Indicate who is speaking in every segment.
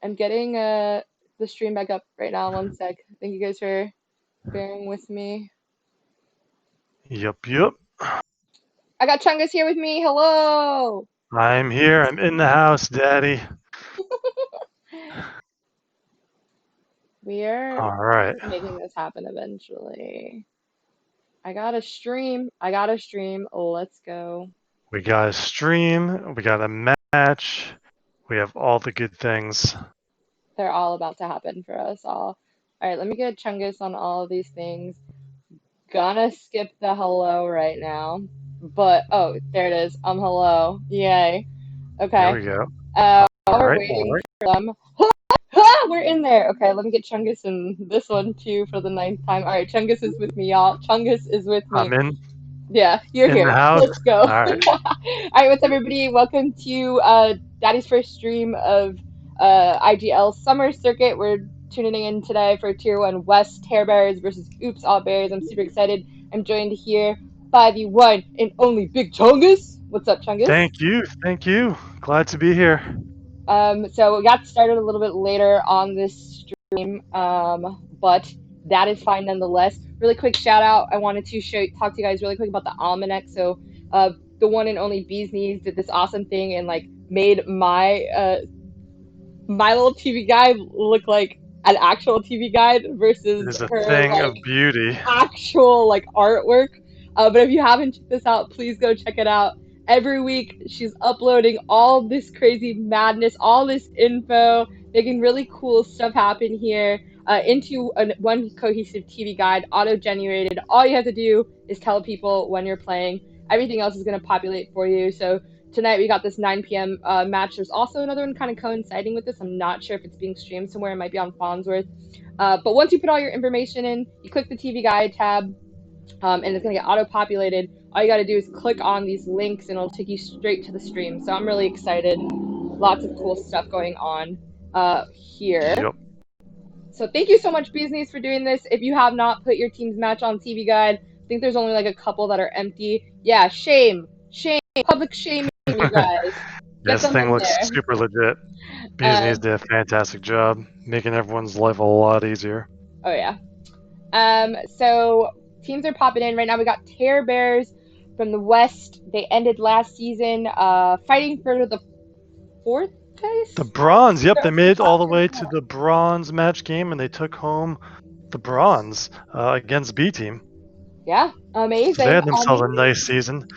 Speaker 1: I'm getting the stream back up right now. One sec. Thank you guys for bearing with me.
Speaker 2: Yep.
Speaker 1: I got Chungus here with me. Hello.
Speaker 2: I'm here. I'm in the house, Daddy.
Speaker 1: We're
Speaker 2: All right.
Speaker 1: making this happen eventually. I got a stream. I got a stream. Let's go.
Speaker 2: We got a stream. We got a match. We have all the good things.
Speaker 1: They're all about to happen for us all. All right, let me get Chungus on all of these things. Gonna skip the hello right now. But, oh, there it is. Hello. Yay.
Speaker 2: There
Speaker 1: Okay.
Speaker 2: we go.
Speaker 1: While
Speaker 2: All
Speaker 1: we're
Speaker 2: right.
Speaker 1: waiting for them. Ah, we're in there. Okay, let me get Chungus in this one too for the ninth time. All right, Chungus is with me, y'all. Chungus is with me.
Speaker 2: I'm
Speaker 1: Yeah, you're
Speaker 2: in the
Speaker 1: here.
Speaker 2: house.
Speaker 1: Let's go.
Speaker 2: All right.
Speaker 1: All right, what's up, everybody? Welcome to Daddy's first stream of IGL Summer Circuit. We're tuning in today for Tier 1 West Hair Bears versus Oops All Bears. I'm super excited. I'm joined here by the one and only Big Chungus. What's up, Chungus?
Speaker 2: Thank you. Thank you. Glad to be here.
Speaker 1: So we got started a little bit later on this stream, but that is fine nonetheless. Really quick shout out. I wanted to talk to you guys really quick about the almanac. So, the one and only Bees Knees did this awesome thing and like made my little TV guide look like an actual TV guide
Speaker 2: It
Speaker 1: versus
Speaker 2: is a
Speaker 1: her
Speaker 2: thing
Speaker 1: like
Speaker 2: of beauty.
Speaker 1: actual like artwork. But if you haven't checked this out, please go check it out. Every week she's uploading all this crazy madness, all this info, making really cool stuff happen here into one cohesive TV guide, auto-generated. All you have to do is tell people when you're playing. Everything else is going to populate for you. So tonight we got this 9 p.m. Match. There's also another one kind of coinciding with this. I'm not sure if it's being streamed somewhere. It might be on Farnsworth. But once you put all your information in, you click the TV Guide tab, and it's going to get auto-populated. All you got to do is click on these links, and it'll take you straight to the stream. So I'm really excited. Lots of cool stuff going on here.
Speaker 2: Yep.
Speaker 1: So thank you so much, Business, for doing this. If you have not put your team's match on TV Guide, I think there's only like a couple that are empty. Yeah, shame, public shaming, you guys. Get
Speaker 2: This
Speaker 1: them
Speaker 2: thing
Speaker 1: in
Speaker 2: looks
Speaker 1: there.
Speaker 2: super legit.
Speaker 1: Uh,
Speaker 2: Bees did a fantastic job making everyone's life a lot easier.
Speaker 1: oh yeah. So teams are popping in right now. We got Terror Bears from the West. They ended last season fighting for the fourth place.
Speaker 2: The bronze. Yep, they made it all the
Speaker 1: Top
Speaker 2: way
Speaker 1: four.
Speaker 2: to the bronze match game, and they took home the bronze against B team.
Speaker 1: Yeah, amazing.
Speaker 2: So they had themselves a nice season.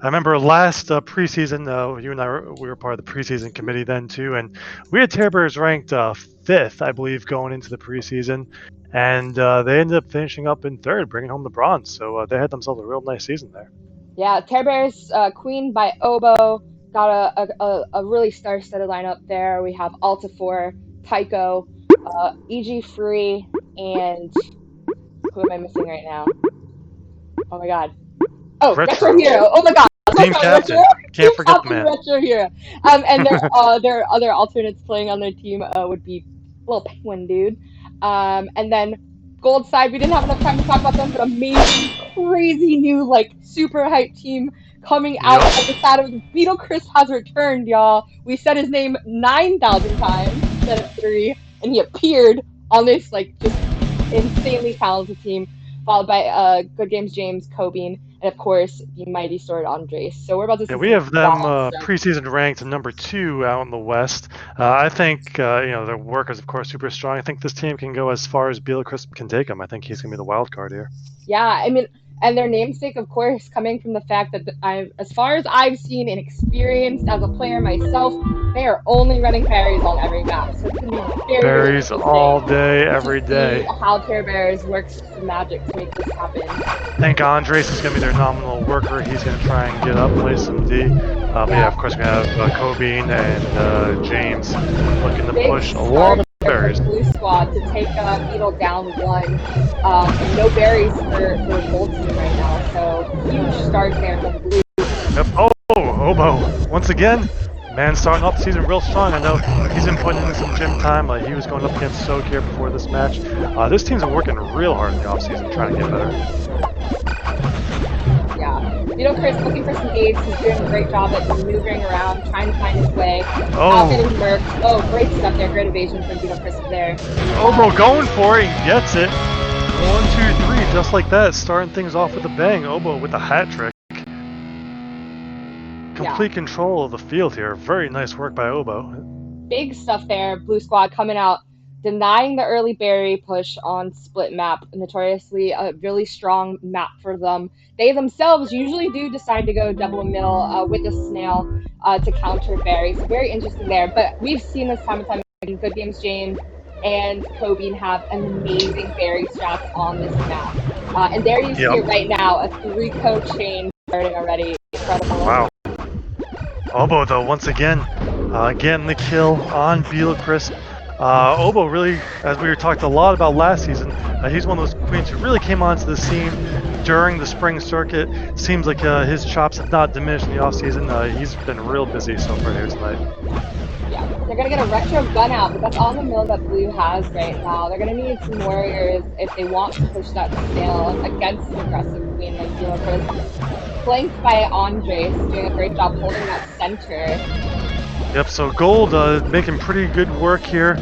Speaker 2: I remember last preseason, you and I we were part of the preseason committee then too, and we had Terror Bears ranked fifth, I believe, going into the preseason, and they ended up finishing up in third, bringing home the bronze. So they had themselves a real nice season there.
Speaker 1: Yeah, Terror Bears Queen by Oboe got a really star-studded lineup there. We have Alta4, Tycho, EG Free, and who am I missing right now? Oh my god. Oh, Retro Hero. Oh my god.
Speaker 2: Team captain. Can't forget the man.
Speaker 1: Retro Hero. And their other alternates playing on their team would be Little Penguin Dude. And then Gold Side, we didn't have enough time to talk about them, but amazing, crazy new, like, super hype team coming out of the shadows. Beetle Chris has returned, y'all. We said his name 9,000 times instead of 3, and he appeared on this, like, just insanely talented team, followed by Good Games James, Cobine, and of course the mighty Sword Andres. So we're about to see.
Speaker 2: Yeah, we have them preseason ranked number 2 out in the West. I think their work is of course super strong. I think this team can go as far as Beal Crisp can take them. I think he's gonna be the wild card here.
Speaker 1: Yeah, I mean, and their namesake, of course, coming from the fact that as far as I've seen and experienced as a player myself, they are only running berries on every map. So it's gonna be very
Speaker 2: berries all day, every day.
Speaker 1: How Terror Bears works the magic to make this happen.
Speaker 2: I think Andres is gonna be their nominal worker. He's gonna try and get up, play some D. But yeah, of course we have Cobine and James looking to push a lot of berries.
Speaker 1: Blue squad to take Beetle down 1. And no berries for the gold team right now, so huge start there from Blue.
Speaker 2: Yep. Oh, Oboe once again. Man, starting off the season real strong. I know he's been putting in some gym time. He was going up against Soak here before this match. This team's been working real hard in the offseason trying to get better.
Speaker 1: Yeah, Beetle Chris looking for some aids. He's doing a great job at maneuvering around, trying to find his way without getting
Speaker 2: Oh,
Speaker 1: murked. Oh, great stuff there. Great evasion from Beetle Chris there.
Speaker 2: Obo going for it. He gets it. 1, 2, 3, just like that. Starting things off with a bang. Obo with a hat trick. Complete control of the field here. Very nice work by Obo.
Speaker 1: Big stuff there. Blue Squad coming out, denying the early berry push on split map. Notoriously a really strong map for them. They themselves usually do decide to go double mill with a snail to counter berry. So very interesting there. But we've seen this time and time again. Good Games James and Kobe have amazing berry strats on this map. And there you see it right now, a 3-code chain starting already. Incredible.
Speaker 2: Wow. Obo, though, once again, getting the kill on Beetle Crisp. Obo really, as we were talking a lot about last season, he's one of those queens who really came onto the scene during the spring circuit. Seems like his chops have not diminished in the offseason. He's been real busy so far here tonight.
Speaker 1: Yeah, they're going to get a retro gun out, but that's all the mill that Blue has right now. They're going to need some warriors if they want to push that snail against an aggressive queen like Beetle Crisp. Flanked by Andres, doing a great job holding that center.
Speaker 2: Yep, so Gold making pretty good work here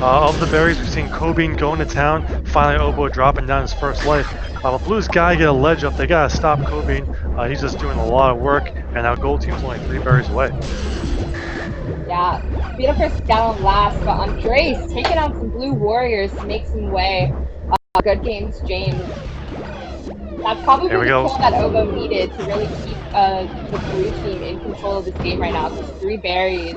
Speaker 2: of the berries. We've seen Kobe going to town. Finally, Obo dropping down his first life. But Blue's got to get a ledge up. They got to stop Kobe. He's just doing a lot of work, and now Gold team's only 3 berries away.
Speaker 1: Yeah, Beetle Crisp down last, but Andres taking out some Blue warriors to make some way. Good Games James. That's probably the kill that Obo needed to really keep the Blue team in control of this game right now. Because 3 berries,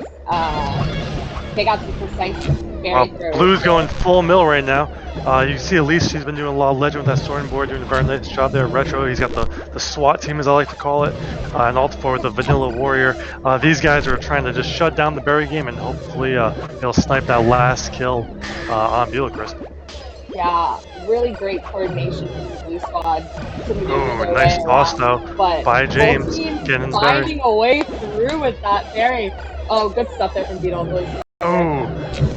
Speaker 1: they got some precise berry throws.
Speaker 2: Blue's going full mill right now. You see Elise, she's been doing a lot of legend with that storing board, doing a very nice job there. Retro, he's got the SWAT team, as I like to call it, and Altifor, the Vanilla Warrior. These guys are trying to just shut down the berry game, and hopefully they'll snipe that last kill on Beetle Crisp.
Speaker 1: Yeah, really great coordination from the Blue Squad to maneuver their
Speaker 2: nice
Speaker 1: way
Speaker 2: toss
Speaker 1: around.
Speaker 2: though
Speaker 1: But
Speaker 2: by James. Getting
Speaker 1: finding a way through with that berry. Oh, good stuff there from Beetle.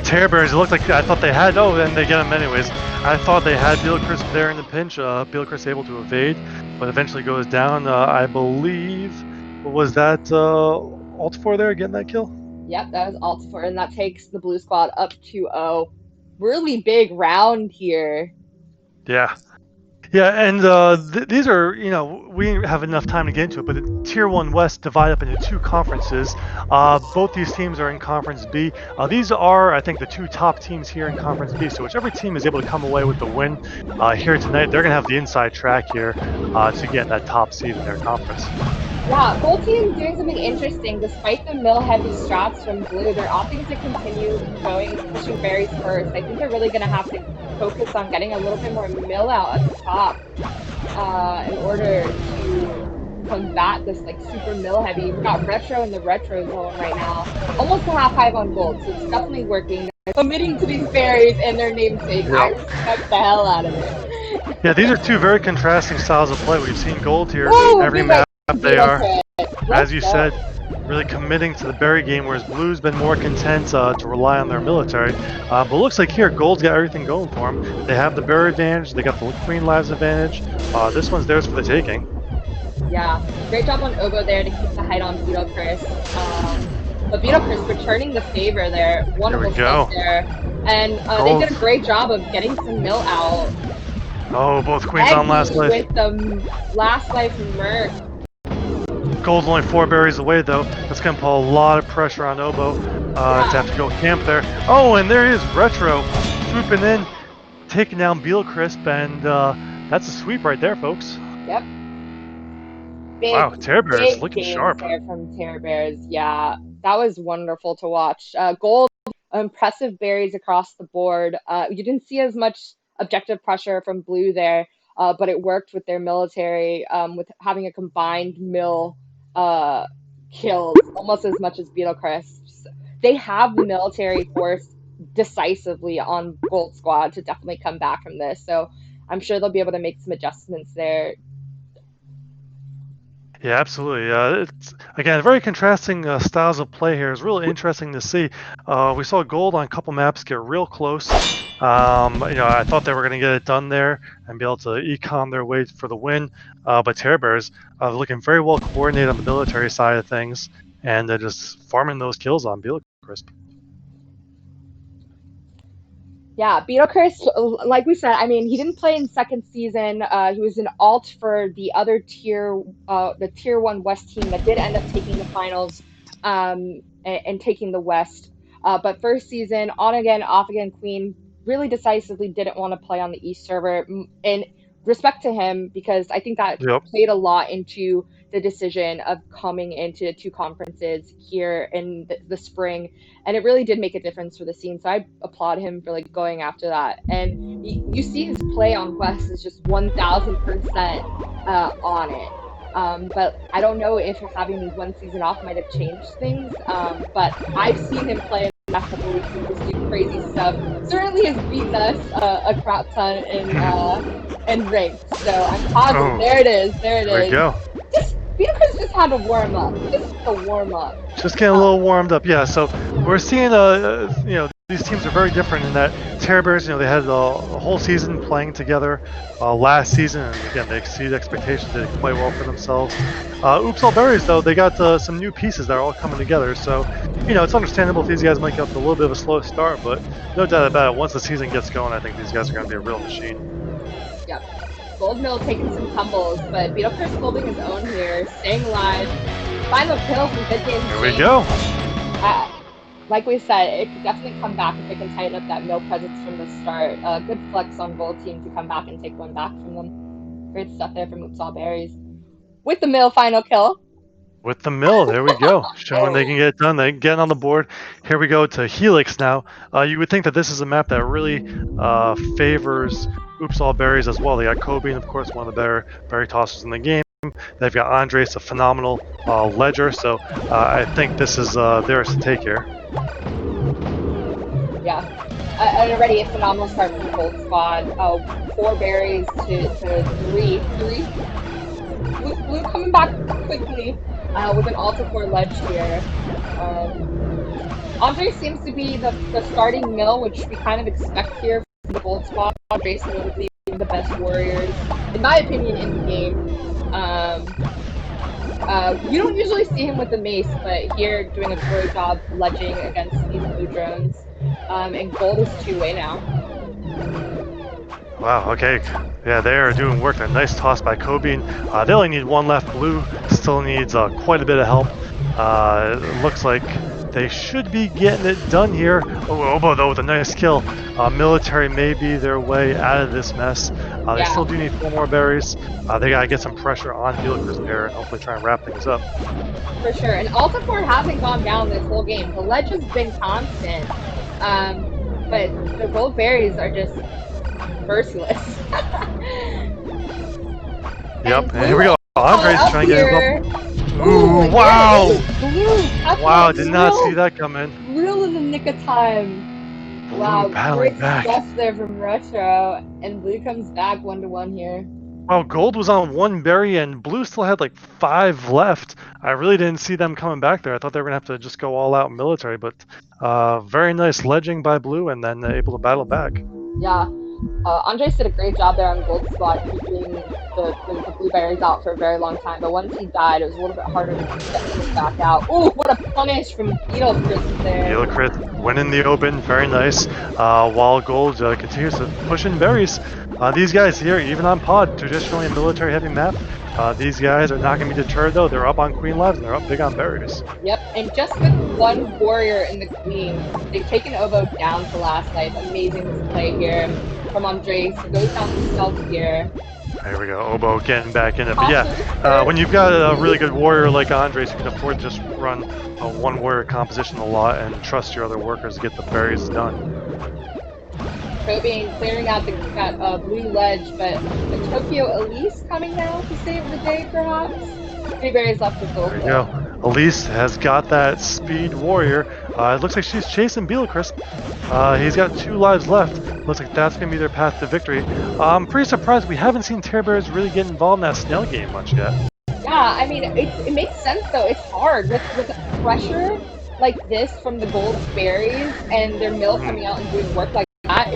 Speaker 2: Terror Bears, it looked like I thought they had, then they get them anyways. I thought they had Beetle Crisp there in the pinch. Beetle Crisp able to evade, but eventually goes down. I believe, was that Altifor there getting that kill?
Speaker 1: Yep, that was Altifor, and that takes the Blue Squad up 2-0. Really big round here.
Speaker 2: Yeah. Yeah, and these are, we didn't have enough time to get into it, but the Tier 1 West divide up into 2 conferences. Both these teams are in Conference B. These are, I think, the 2 top teams here in Conference B, so whichever team is able to come away with the win here tonight, they're going to have the inside track here to get that top seed in their conference.
Speaker 1: Yeah, Gold team doing something interesting. Despite the mill-heavy strats from Blue, they're opting to continue pushing berries first. I think they're really going to have to focus on getting a little bit more mill out at the top in order to combat this super mill-heavy. We've got Retro in the Retro zone right now. Almost a half-hive on Gold, so it's definitely working. They're committing to these berries and their namesake. I respect the hell out of it.
Speaker 2: Yeah, these are 2 very contrasting styles of play. We've seen Gold here every map. They are, as you said, really committing to the berry game, whereas Blue's been more content to rely on their military. But it looks like here, Gold's got everything going for them. They have the berry advantage, they got the Queen Lives advantage. This one's theirs for the taking.
Speaker 1: Yeah, great job on Obo there to keep the height on Beetle Crisp. But Beetle Crisp returning the favor there. Wonderful stuff there. And they did a great job of getting some mill out.
Speaker 2: Oh, both queens on last life.
Speaker 1: With the last life merc.
Speaker 2: Gold's only 4 berries away, though. That's going to put a lot of pressure on Obo to have to go camp there. Oh, and there is Retro swooping in, taking down Beetle Crisp, and that's a sweep right there, folks.
Speaker 1: Yep.
Speaker 2: Wow, Terror Bears looking sharp.
Speaker 1: There from Terror Bears, yeah. That was wonderful to watch. Gold, impressive berries across the board. You didn't see as much objective pressure from Blue there, but it worked with their military, with having a combined mill kills almost as much as Beetle Crisps. They have the military force decisively on Gold Squad to definitely come back from this, so I'm sure they'll be able to make some adjustments there.
Speaker 2: Yeah, absolutely. It's, again, very contrasting styles of play here. It's really interesting to see. We saw Gold on a couple maps get real close I thought they were going to get it done there and be able to econ their way for the win. But Terror Bears are looking very well coordinated on the military side of things, and they're just farming those kills on Crisp.
Speaker 1: Yeah, Beetlecurst, like we said, I mean, he didn't play in second season. He was an alt for the other the tier one West team that did end up taking the finals, and taking the West. But first season, on again, off again, Queen really decisively didn't want to play on the East server. And respect to him, because I think that
Speaker 2: Yep.
Speaker 1: played a lot into the decision of coming into two conferences here in the spring, and it really did make a difference for the scene. So I applaud him for like going after that. And you see his play on West is just 1000% on it. But I don't know if having one season off might have changed things. But I've seen him play in the last couple of weeks and just do crazy stuff. Certainly has beaten us a crap ton in ranked. So I'm positive.
Speaker 2: Oh,
Speaker 1: There it is. There it
Speaker 2: there we
Speaker 1: is.
Speaker 2: go.
Speaker 1: Just Beatrice just had to warm up. Just a warm up.
Speaker 2: Just getting a little warmed up, yeah. So we're seeing, these teams are very different in that Terror Bears, they had a whole season playing together last season, and again, they exceeded expectations. They did quite well for themselves. Oops All Berries, though, they got some new pieces that are all coming together. So, it's understandable if these guys might get up to a little bit of a slow start, but no doubt about it, once the season gets going, I think these guys are going to be a real machine.
Speaker 1: Yep. Gold Mill taking some tumbles, but Beetlecurst holding his own here, staying alive. Final kill from Good Games.
Speaker 2: Here we go.
Speaker 1: Like we said, it could definitely come back if they can tighten up that mill presence from the start. Good flex on Gold Team to come back and take one back from them. Great stuff there from Oops All Berries. With the mill final kill.
Speaker 2: With the mill, there we go. Showing they can get it done. They can get on the board. Here we go to Helix now. You would think that this is a map that really favors Oops All Berries as well. They got Kobe, and of course, one of the better berry tossers in the game. They've got Andres, a phenomenal ledger. So I think this is theirs to take here.
Speaker 1: Yeah. Already a phenomenal start from the Gold Squad. 4 berries to 3. Blue coming back quickly with an Alta Core ledge here. Andre seems to be the starting mill, which we kind of expect here from the Gold Squad. Andre's notably one of the best warriors, in my opinion, in the game. You don't usually see him with the mace, but here doing a great job ledging against these blue drones. And Gold is 2-way now.
Speaker 2: Wow, okay. Yeah, they are doing work. A nice toss by Kobe. They only need one left. Blue still needs quite a bit of help. It looks like they should be getting it done here. Oh, Obo, though, with a nice kill. Military may be their way out of this mess. They still do need 4 more berries. They got to get some pressure on Beetlecurst there and hopefully try and wrap things up.
Speaker 1: For sure. And Alticore hasn't gone down this whole game. The ledge has been constant. But the gold berries are just merciless.
Speaker 2: Yep, and here we go. Andre's trying to get him up.
Speaker 1: Ooh,
Speaker 2: wow!
Speaker 1: Blue,
Speaker 2: wow, did not see that coming.
Speaker 1: Real in the nick of time.
Speaker 2: Blue
Speaker 1: Wow,
Speaker 2: battling back.
Speaker 1: stuff there from Retro, and Blue comes back 1-1 here.
Speaker 2: Well, Gold was on 1 berry, and Blue still had like 5 left. I really didn't see them coming back there. I thought they were going to have to just go all out military, but very nice ledging by Blue, and then able to battle back.
Speaker 1: Yeah. Andres did a great job there on Gold Squad, keeping the blueberries out for a very long time. But once he died, it was a little bit harder to get him back out. Ooh, what a punish from Beetlecurst there.
Speaker 2: Beetlecurst winning the open, very nice. While Gold continues to push in berries. These guys here, even on pod, traditionally a military-heavy map, these guys are not going to be deterred, though. They're up on Queen Lives, and they're up big on berries.
Speaker 1: Yep, and just with 1 warrior in the Queen, they've taken Ovo down to last life. Amazing play here from Andres. He goes down to stealth here.
Speaker 2: There we go, Obo getting back in it. But yeah, when you've got a really good warrior like Andres, you can afford to just run a 1 warrior composition a lot and trust your other workers to get the berries done.
Speaker 1: Kobe clearing out that blue ledge, but the Tokyo Elise coming now to save the day, perhaps? 3 berries left with Gold.
Speaker 2: There you go. Elise has got that speed warrior. It looks like she's chasing Beetlecurst. He's got 2 lives left. Looks like that's going to be their path to victory. I'm pretty surprised we haven't seen Terror Bears really get involved in that snail game much yet.
Speaker 1: Yeah, I mean, it makes sense, though. It's hard. With pressure like this from the gold berries and their mill coming out and doing work like that,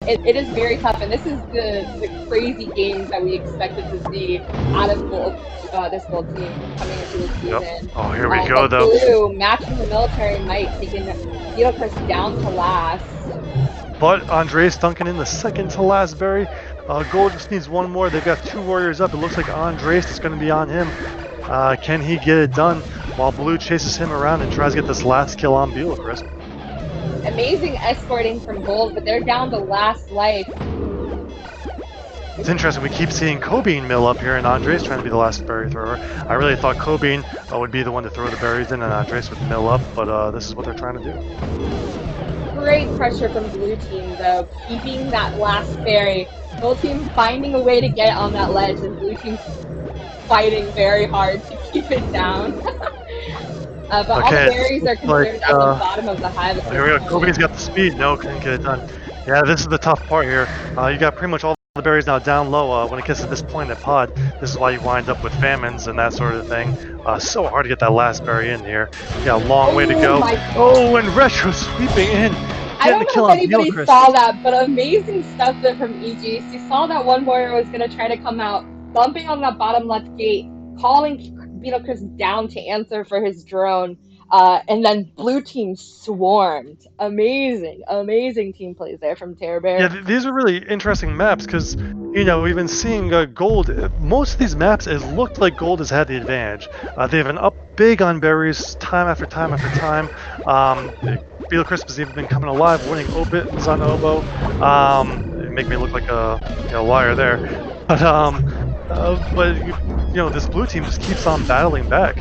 Speaker 1: it is very tough, and this is the crazy games that we expected to see out of gold, this gold team coming into the
Speaker 2: Yep.
Speaker 1: season.
Speaker 2: Oh, here we go,
Speaker 1: But
Speaker 2: though.
Speaker 1: blue matching the military might, taking Beetlecrest down to last.
Speaker 2: But Andres Duncan in the second to last berry. Gold just needs one more. They've got 2 warriors up. It looks like Andres is going to be on him. Can he get it done while blue chases him around and tries to get this last kill on Beetlecrest?
Speaker 1: Amazing escorting from gold, but they're down to last life.
Speaker 2: It's interesting. We keep seeing Cobean mill up here, and Andres trying to be the last berry thrower. I really thought Cobean would be the one to throw the berries in, and Andres would mill up, but this is what they're trying to do.
Speaker 1: Great pressure from blue team, though, keeping that last berry. Gold team finding a way to get on that ledge, and blue team fighting very hard to keep it down. But all the berries are conserved at the bottom of the hive.
Speaker 2: Here we go. Kobe's got the speed. No, couldn't get it done. Yeah, this is the tough part here. You got pretty much all the berries now down low. When it gets to this point in the pod, this is why you wind up with famines and that sort of thing. So hard to get that last berry in here. You got a long way to go. Oh, and Retro sweeping in.
Speaker 1: I don't know if anybody saw that, but amazing stuff there from EG. You saw that one warrior was going to try to come out, bumping on that bottom left gate, calling Beetlecrest down to answer for his drone, and then blue team swarmed. Amazing team plays there from Terror Bear.
Speaker 2: Yeah, these are really interesting maps because, you know, we've been seeing gold. Most of these maps, it looked like gold has had the advantage. They've been up big on berries time after time after time. Beetlecrest has even been coming alive, winning obits on Oboe. Make me look like a liar there. But you know, this blue team just keeps on battling back,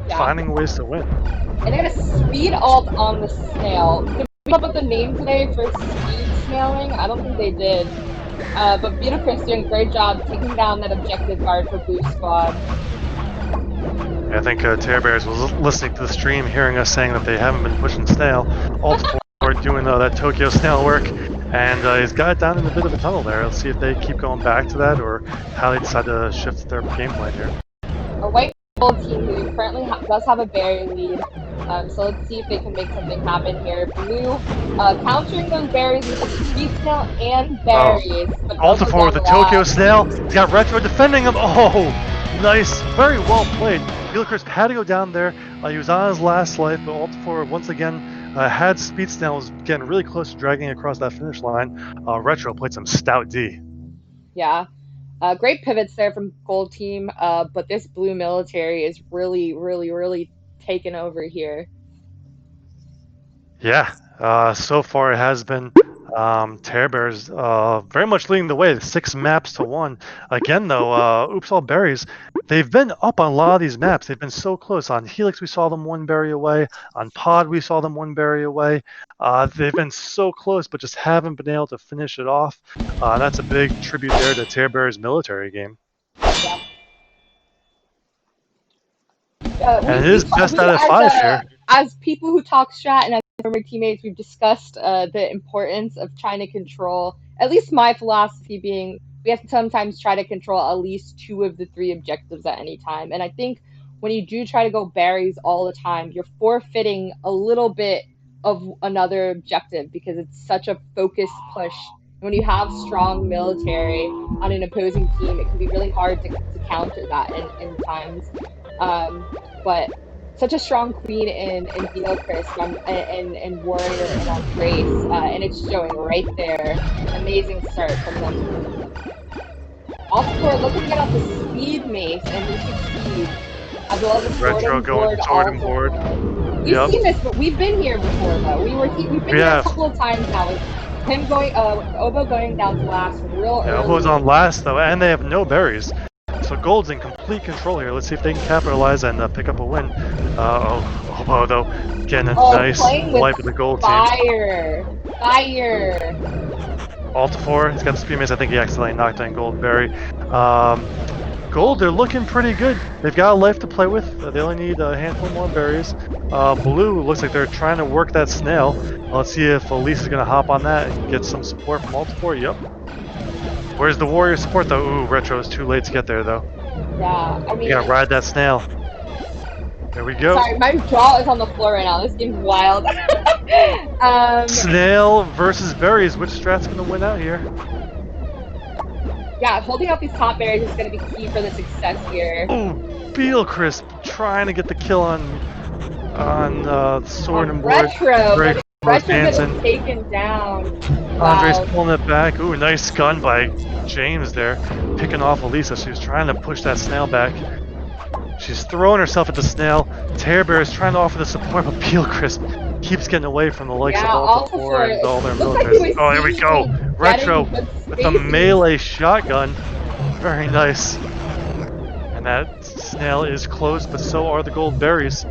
Speaker 2: finding ways to win.
Speaker 1: And they got a speed alt on the snail. Did we come up with a name today for speed snailing? I don't think they did. But Beetlecrest doing a great job taking down that objective guard for blue squad.
Speaker 2: I think Terror Bears was listening to the stream, hearing us saying that they haven't been pushing snail. Alt for doing that Tokyo snail work, and he's got it down in a bit of a tunnel there. Let's see if they keep going back to that or how they decide to shift their game plan here.
Speaker 1: A white gold team who currently does have a berry lead, so let's see if they can make something happen here. Blue countering those berries with a speed snail and berries.
Speaker 2: Altifor with the Tokyo snail. He's got Retro defending him. Oh, nice, very well played. Beetlecrest had to go down there. He was on his last life, but Altifor once again had speed snail, was getting really close to dragging across that finish line. Retro played some stout D.
Speaker 1: Yeah. Great pivots there from gold team, but this blue military is really taking over here.
Speaker 2: Yeah, so far it has been Terror Bears very much leading the way, 6 maps to 1. Again, though, Oops All Berries, they've been up on a lot of these maps. They've been so close. On Helix, we saw them 1 berry away. On Pod, we saw them 1 berry away. They've been so close, but just haven't been able to finish it off. That's a big tribute there to Terror Bears' military game.
Speaker 1: Yeah.
Speaker 2: And it is best out of 5 here.
Speaker 1: As people who talk strat and as former teammates, we've discussed the importance of trying to control, at least my philosophy being, we have to sometimes try to control at least 2 of the 3 objectives at any time. And I think when you do try to go berries all the time, you're forfeiting a little bit of another objective because it's such a focused push. And when you have strong military on an opposing team, it can be really hard to counter that in times. But such a strong queen in Beetlecrest and warrior and on Grace, and it's showing right there. Amazing start from them. Also, looking to get off the speed mace and we should see as well as the
Speaker 2: Retro going sword and board.
Speaker 1: We've seen this, but we've been here before though. We've been here a couple of times now. With him going, Oboe going down to last real early.
Speaker 2: Oboe's on last though, and they have no berries. So Gold's in complete control here. Let's see if they can capitalize and pick up a win. Oboe though, getting a nice light with the gold team.
Speaker 1: Fire!
Speaker 2: Altifor, he's got the speed mace. I think he accidentally knocked down Gold Berry. Gold, they're looking pretty good. They've got a life to play with. They only need a handful more berries. Blue looks like they're trying to work that snail. Let's see if Elise is going to hop on that and get some support from Altifor. Yep. Where's the warrior support though? Ooh, Retro is too late to get there though.
Speaker 1: Yeah, I mean,
Speaker 2: you gotta ride that snail. There we go.
Speaker 1: Sorry, my jaw is on the floor right now. This game's wild.
Speaker 2: Snail versus berries. Which strat's gonna win out here?
Speaker 1: Yeah, holding out these top berries is going to be key for the success here.
Speaker 2: Oh, Beetle Crisp trying to get the kill on Sword and Board.
Speaker 1: Retro,
Speaker 2: Very
Speaker 1: but
Speaker 2: close,
Speaker 1: Retro gets
Speaker 2: Jansen.
Speaker 1: taken down.
Speaker 2: Andre's
Speaker 1: Wow.
Speaker 2: pulling it back. Ooh, nice gun by James there. Picking off Elisa. She was trying to push that snail back. She's throwing herself at the snail. Tear Bear is trying to offer the support, but Peel Crisp keeps getting away from the likes
Speaker 1: Yeah,
Speaker 2: of
Speaker 1: also
Speaker 2: Alta
Speaker 1: for
Speaker 2: and all their
Speaker 1: looks like
Speaker 2: militaries.
Speaker 1: he was
Speaker 2: Oh, here we go.
Speaker 1: getting
Speaker 2: Retro
Speaker 1: good
Speaker 2: with the
Speaker 1: spaces.
Speaker 2: melee shotgun. Very nice. And that snail is close, but so are the gold berries.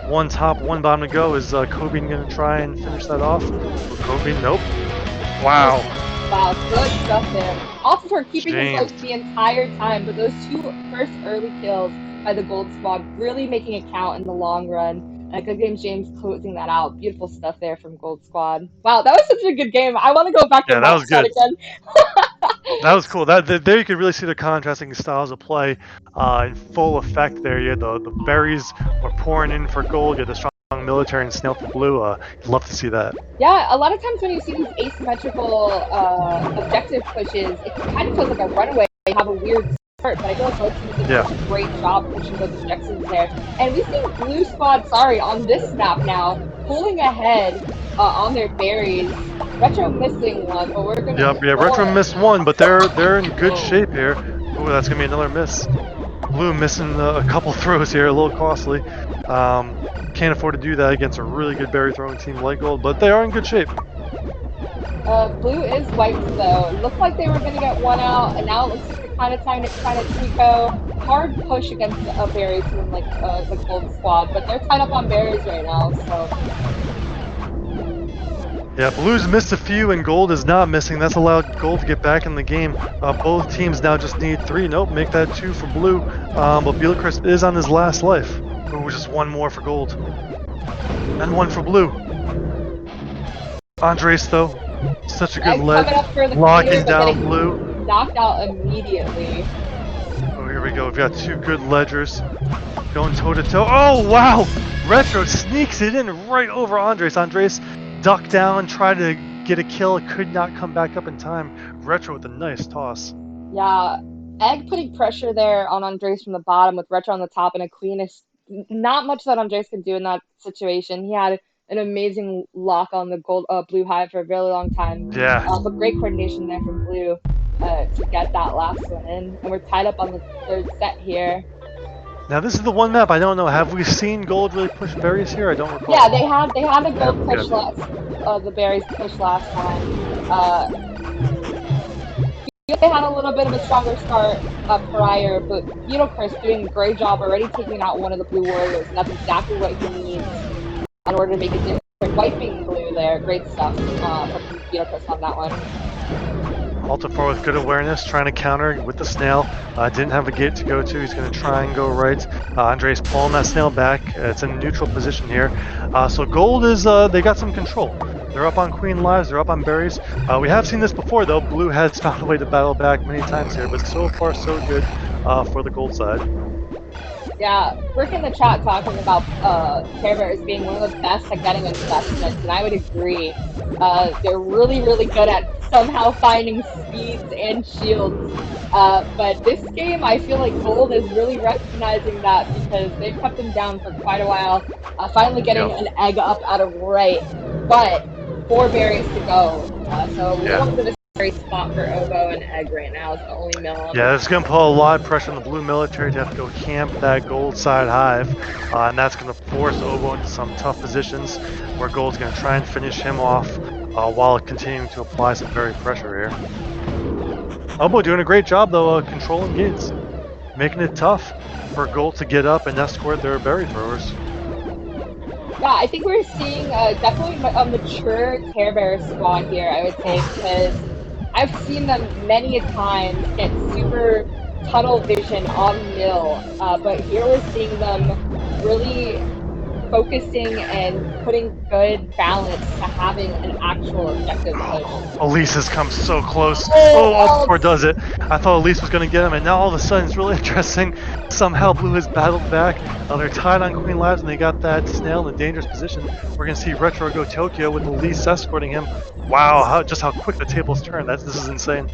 Speaker 2: One top, one bottom to go. Is Kobe going to try and finish that off? Kobe, nope. Wow.
Speaker 1: Wow, good stuff there. Also for keeping his
Speaker 2: James.
Speaker 1: life the entire time, but those two first early kills by the gold squad really making it count in the long run. Good game, James, closing that out. Beautiful stuff there from Gold Squad. Wow, that was such a good game. I want to go back
Speaker 2: Yeah,
Speaker 1: and
Speaker 2: that
Speaker 1: watch
Speaker 2: was
Speaker 1: that
Speaker 2: good.
Speaker 1: again.
Speaker 2: That was cool. There you could really see the contrasting styles of play in full effect. There, you had the berries were pouring in for gold. You had the strong military and snail for blue. You'd love to see that.
Speaker 1: Yeah, a lot of times when you see these asymmetrical objective pushes, it kind of feels like a runaway. They have a weird start, but I feel like both teams did such a great job pushing those objectives there. And we've seen Blue Squad, on this map now, pulling ahead on their berries. Retro missing one, but we're gonna.
Speaker 2: Yep, yeah. Retro missed one, but they're in good shape here. Ooh, that's gonna be another miss. Blue missing a couple throws here, a little costly. Can't afford to do that against a really good berry throwing team like Gold, but they are in good shape.
Speaker 1: Blue is wiped though. It looked like they were gonna get one out, and now it looks like they're kind of trying to Trico. Hard push against a berry team like the Gold Squad, but they're tied up on berries right now, so.
Speaker 2: Yeah, Blue's missed a few and Gold is not missing. That's allowed Gold to get back in the game. Both teams now just need 3. Nope, make that 2 for Blue. But Beelcrisp is on his last life. Ooh, just 1 more for Gold. And 1 for Blue. Andres, though, such a good lead. Locking down Blue.
Speaker 1: Knocked out immediately.
Speaker 2: Oh, here we go. We've got 2 good ledgers. Going toe-to-toe. Oh, wow! Retro sneaks it in right over Andres. Andres ducked down, tried to get a kill, could not come back up in time. Retro with a nice toss.
Speaker 1: Yeah, Egg putting pressure there on Andres from the bottom with Retro on the top and a queen is not much that Andres could do in that situation. He had an amazing lock on the blue hive for a really long time.
Speaker 2: Yeah.
Speaker 1: But great coordination there from Blue to get that last one in. And we're tied up on the third set here.
Speaker 2: Now this is the one map I don't know. Have we seen Gold really push berries here? I don't recall.
Speaker 1: Yeah, they had a gold push last. The berries push last time. They had a little bit of a stronger start prior, but Beetlecrisp doing a great job already taking out one of the Blue Warriors, and that's exactly what he needs in order to make a difference. Wiping Blue there, great stuff from Beetlecrisp on that one.
Speaker 2: Alta4 with good awareness, trying to counter with the snail. Didn't have a gate to go to. He's going to try and go right. Andres pulling that snail back. It's in a neutral position here. So Gold is, they got some control. They're up on Queen Lives, they're up on berries. We have seen this before though. Blue has found a way to battle back many times here, but so far so good for the Gold side.
Speaker 1: Yeah, Rick in the chat talking about Care Bears being one of the best at getting investments, and I would agree. They're really, really good at somehow finding speeds and shields. But this game, I feel like Gold is really recognizing that because they've kept them down for quite a while. Finally getting an egg up out of right, but 4 berries to go. So a little bit of a scary spot for Oboe and Egg right now is the only mill.
Speaker 2: Yeah, it's going to put a lot of pressure on the Blue military to have to go camp that Gold side hive, and that's going to force Oboe into some tough positions where Gold's going to try and finish him off while continuing to apply some berry pressure here. Oboe doing a great job though, controlling gates, making it tough for Gold to get up and escort their berry throwers.
Speaker 1: Yeah, I think we're seeing definitely a mature Care Bear squad here, I would say, because I've seen them many a times get super tunnel vision on mill, but here we're seeing them really focusing and putting good balance to having an actual objective push.
Speaker 2: Elise has come so close.
Speaker 1: Oh,
Speaker 2: Oh,
Speaker 1: oh,
Speaker 2: Altifor does it. I thought Elise was going to get him, and now all of a sudden it's really interesting. Somehow Blue has battled back. They're tied on Queen Lives, and they got that snail in a dangerous position. We're going to see Retro go Tokyo with Elise escorting him. Wow, just how quick the tables turn. This is insane.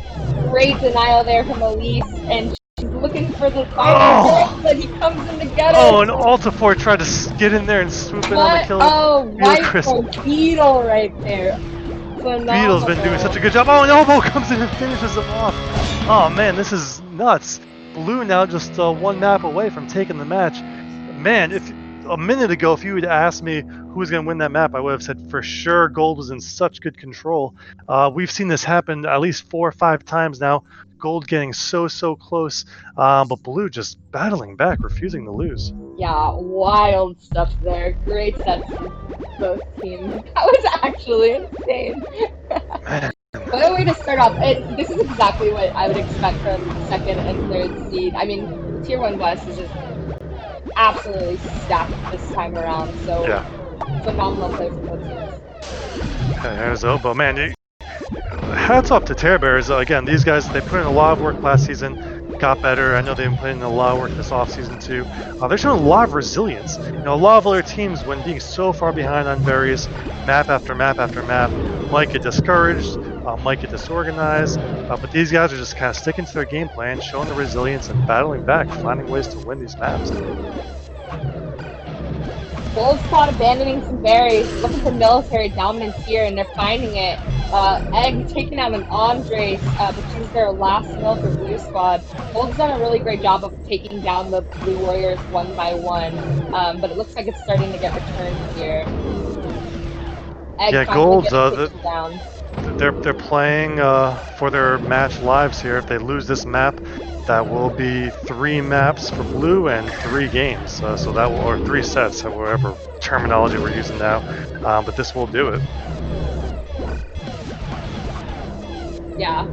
Speaker 1: great denial there from Elise, and she's looking for the final
Speaker 2: Oh!
Speaker 1: kill, but he comes in to get
Speaker 2: Oh,
Speaker 1: it.
Speaker 2: and Altifor tried to get in there and swoop in on the
Speaker 1: What?
Speaker 2: killer.
Speaker 1: Oh,
Speaker 2: Beetle
Speaker 1: right
Speaker 2: Chris.
Speaker 1: from Beetle right there.
Speaker 2: Beetle's been doing such
Speaker 1: Phenomenal.
Speaker 2: a good job. Oh, and Elbow comes in and finishes him off. Oh, man, this is nuts. Blue now just one map away from taking the match. Man, if a minute ago, if you had asked me who was going to win that map, I would have said for sure Gold was in such good control. We've seen this happen at least 4 or 5 times now. Gold getting so close, but Blue just battling back, refusing to lose.
Speaker 1: Yeah, wild stuff there. Great sets from both teams. That was actually insane.
Speaker 2: Man.
Speaker 1: What a way to start off. And this is exactly what I would expect from second and third seed. I mean, Tier 1 West is just absolutely stacked this time around. So
Speaker 2: Yeah.
Speaker 1: phenomenal play from both teams.
Speaker 2: There's Obo. Man, hats off to Terror Bears. Again, these guys, they put in a lot of work last season, got better. I know they've been putting in a lot of work this offseason too. They're showing a lot of resilience. A lot of other teams, when being so far behind on various map after map after map, might get discouraged, might get disorganized, but these guys are just kind of sticking to their game plan, showing the resilience and battling back, finding ways to win these maps.
Speaker 1: Gold Squad abandoning some berries, looking for military dominance here, and they're finding it. Egg taking out an Andres, but she's their last mill for Blue Squad. Gold's done a really great job of taking down the Blue Warriors one by one, but it looks like it's starting to get returned here. Egg
Speaker 2: Yeah,
Speaker 1: finally
Speaker 2: Gold,
Speaker 1: getting taken down.
Speaker 2: they're playing for their match lives here. If they lose this map, that will be 3 maps for Blue and 3 games. So that will, or 3 sets, whatever terminology we're using now. But this will do it.
Speaker 1: Yeah.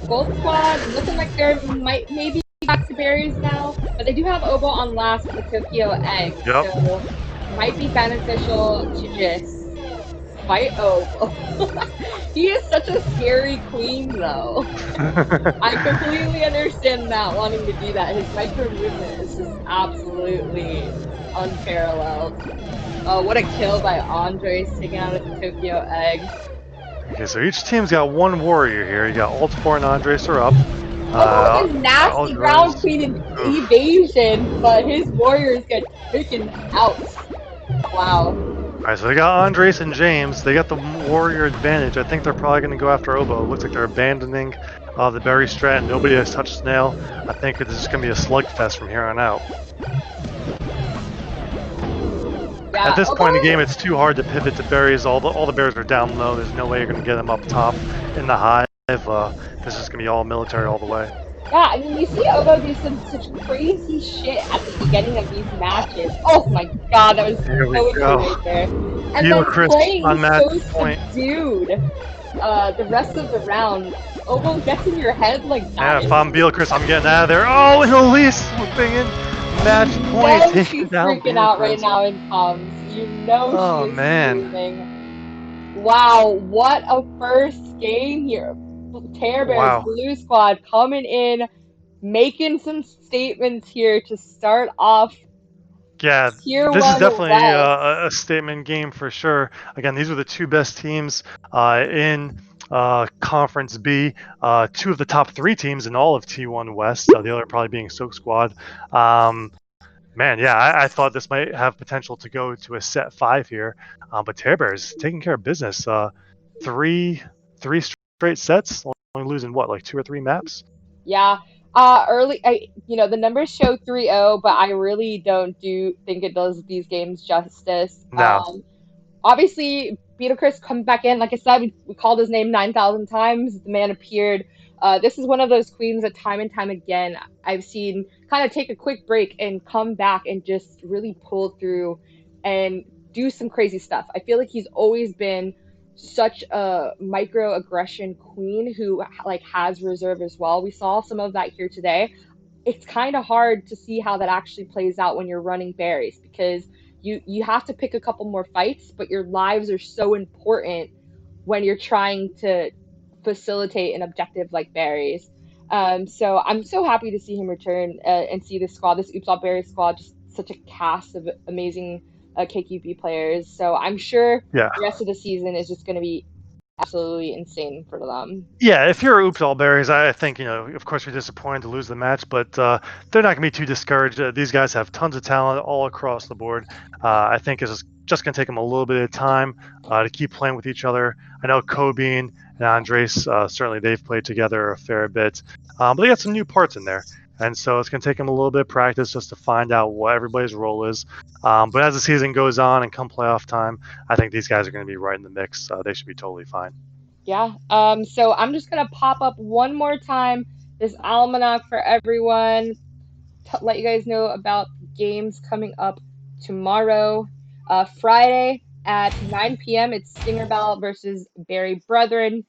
Speaker 1: Gold Squad looking like they're maybe back to berries now, but they do have Obo on last with the Tokyo Egg,
Speaker 2: Yep.
Speaker 1: so might be beneficial to just fight Obo. He is such a scary queen, though. I completely understand not wanting to do that. His micro movement is just absolutely unparalleled. Oh, what a kill by Andres taking out a Tokyo Egg.
Speaker 2: Okay, so each team's got 1 warrior here. You got Altifor and Andres are up.
Speaker 1: Obo with a nasty ground
Speaker 2: Aldros.
Speaker 1: queen evasion, but his warriors get taken out. Wow.
Speaker 2: Alright, so they got Andres and James. They got the warrior advantage. I think they're probably going to go after Obo. It looks like they're abandoning the berry strat. Nobody has touched Snail. I think it's just going to be a slugfest from here on out.
Speaker 1: Yeah,
Speaker 2: At this
Speaker 1: Obo,
Speaker 2: point in the game, it's too hard to pivot to berries. All the berries are down low. There's no way you're going to get them up top in the hive. This is going to be all military all the way.
Speaker 1: yeah, I mean, you see Obo do such crazy shit at the beginning of these matches. Oh my god, that was
Speaker 2: Here we
Speaker 1: poetry
Speaker 2: go.
Speaker 1: right there. And
Speaker 2: Beetle
Speaker 1: then
Speaker 2: Chris
Speaker 1: playing
Speaker 2: on match
Speaker 1: so
Speaker 2: point.
Speaker 1: subdued the rest of the round. Obo gets in your head like
Speaker 2: Yeah,
Speaker 1: that.
Speaker 2: if I'm Beetle Chris, I'm getting out of there. Oh, and Elise swooping in. Match point.
Speaker 1: You know
Speaker 2: Taking
Speaker 1: she's
Speaker 2: down
Speaker 1: freaking out right
Speaker 2: Chris.
Speaker 1: now in comms. You know
Speaker 2: Oh,
Speaker 1: she is
Speaker 2: man.
Speaker 1: screaming. Wow, what a first game here. Terror Bears
Speaker 2: Wow.
Speaker 1: Blue Squad coming in, making some statements here to start off
Speaker 2: Yeah,
Speaker 1: Tier
Speaker 2: this is
Speaker 1: 1
Speaker 2: definitely
Speaker 1: West.
Speaker 2: a statement game for sure. Again, these are the 2 best teams in Conference B. 2 of the top 3 teams in all of T1 West. The other probably being Soak Squad. Man, yeah, I thought this might have potential to go to a set 5 here. But Terror Bears taking care of business. Three straight sets, only losing what, like 2 or 3 maps?
Speaker 1: Yeah. The numbers show 3-0, but I really don't think it does these games justice.
Speaker 2: No.
Speaker 1: Obviously, Peter Chris comes back in. Like I said, we called his name 9,000 times. The man appeared. This is one of those queens that time and time again I've seen kind of take a quick break and come back and just really pull through and do some crazy stuff. I feel like he's always been such a microaggression queen who like has reserve as well. We saw some of that here today. it's kind of hard to see how that actually plays out when you're running berries because you have to pick a couple more fights, but your lives are so important when you're trying to facilitate an objective like berries. So I'm so happy to see him return and see this squad, this Oops All Berries squad, just such a cast of amazing KQB players. So I'm sure
Speaker 2: Yeah.
Speaker 1: the rest of the season is just going to be absolutely insane for them.
Speaker 2: Yeah, if you're Oops All Berries, I think, of course you're disappointed to lose the match, but they're not going to be too discouraged. These guys have tons of talent all across the board. I think it's just going to take them a little bit of time to keep playing with each other. I know Kobe and Andres, certainly they've played together a fair bit, but they got some new parts in there. And so it's going to take them a little bit of practice just to find out what everybody's role is. But as the season goes on and come playoff time, I think these guys are going to be right in the mix. They should be totally fine.
Speaker 1: Yeah. So I'm just gonna pop up one more time this almanac for everyone. Let you guys know about games coming up tomorrow, Friday at 9 p.m. It's Stinger Bell versus Barry Brethren,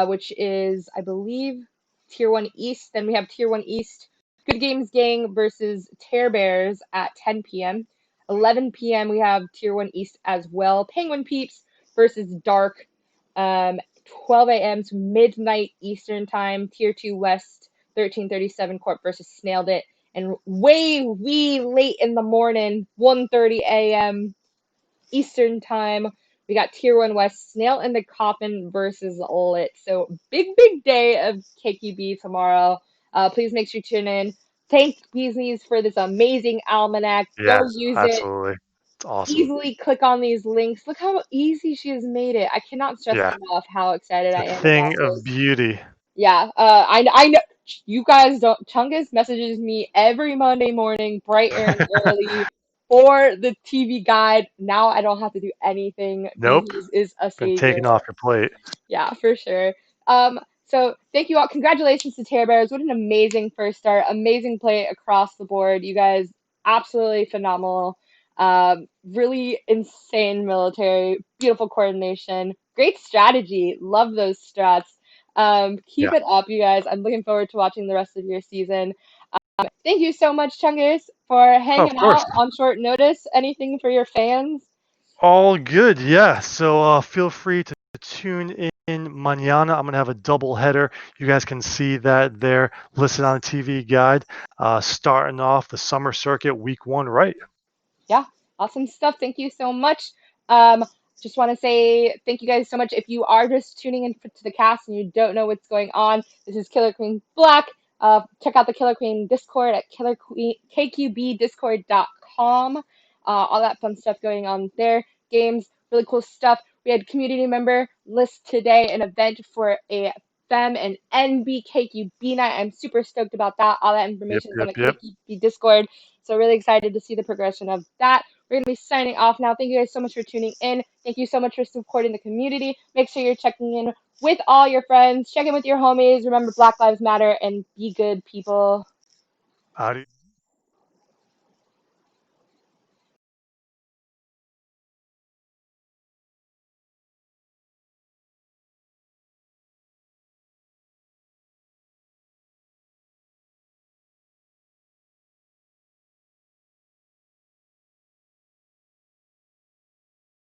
Speaker 1: which is, I believe, Tier 1 East. Then we have Tier 1 East, Good Games Gang versus Tear Bears at 10 p.m. 11 p.m. we have Tier 1 East as well, Penguin Peeps versus Dark. 12 a.m. to midnight Eastern Time, Tier 2 West, 1337 Corp versus Snailed It, and way wee late in the morning, 1:30 a.m. Eastern Time, we got Tier 1 West, Snail in the Coffin versus Lit. So big day of KQB tomorrow. Please make sure you tune in. Thank Beesneys for this amazing almanac. Go
Speaker 2: Yeah,
Speaker 1: use it.
Speaker 2: absolutely. It's awesome.
Speaker 1: Easily click on these links. Look how easy she has made it. I cannot stress
Speaker 2: Yeah,
Speaker 1: enough how excited I
Speaker 2: it's a
Speaker 1: am about
Speaker 2: thing of
Speaker 1: this.
Speaker 2: beauty.
Speaker 1: Yeah, I know you guys don't. Chungus messages me every Monday morning, bright and early, for the TV guide. Now I don't have to do anything.
Speaker 2: Nope,
Speaker 1: Beezus is a
Speaker 2: been
Speaker 1: savior.
Speaker 2: taken off your plate.
Speaker 1: Yeah, for sure. So thank you all. Congratulations to Terror Bears. What an amazing first start. Amazing play across the board. You guys absolutely phenomenal. Really insane military. Beautiful coordination. Great strategy. Love those strats. Keep
Speaker 2: Yeah,
Speaker 1: it up, you guys. I'm looking forward to watching the rest of your season. Thank you so much, Chungus, for
Speaker 2: of
Speaker 1: hanging
Speaker 2: course.
Speaker 1: out on short notice. Anything for your fans?
Speaker 2: All good. Yeah. So feel free to tune in mañana. I'm gonna have a double header. You guys can see that there listed on the TV guide. Starting off the summer circuit, week one, right?
Speaker 1: Yeah, awesome stuff. Thank you so much. Um, just want to say thank you guys so much. If you are just tuning in to the cast and you don't know what's going on, this is Killer Queen Black. Check out the Killer Queen Discord at KQBDiscord.com. All that fun stuff going on there. Games, really cool stuff. We had community member list today, an event for a FEM and NBKQB night. I'm super stoked about that. All that
Speaker 2: Yep,
Speaker 1: information is on
Speaker 2: yep,
Speaker 1: the
Speaker 2: yep.
Speaker 1: KQB Discord. So really excited to see the progression of that. We're going to be signing off now. Thank you guys so much for tuning in. Thank you so much for supporting the community. Make sure you're checking in with all your friends. Check in with your homies. Remember, Black Lives Matter and be good people.
Speaker 2: Adios.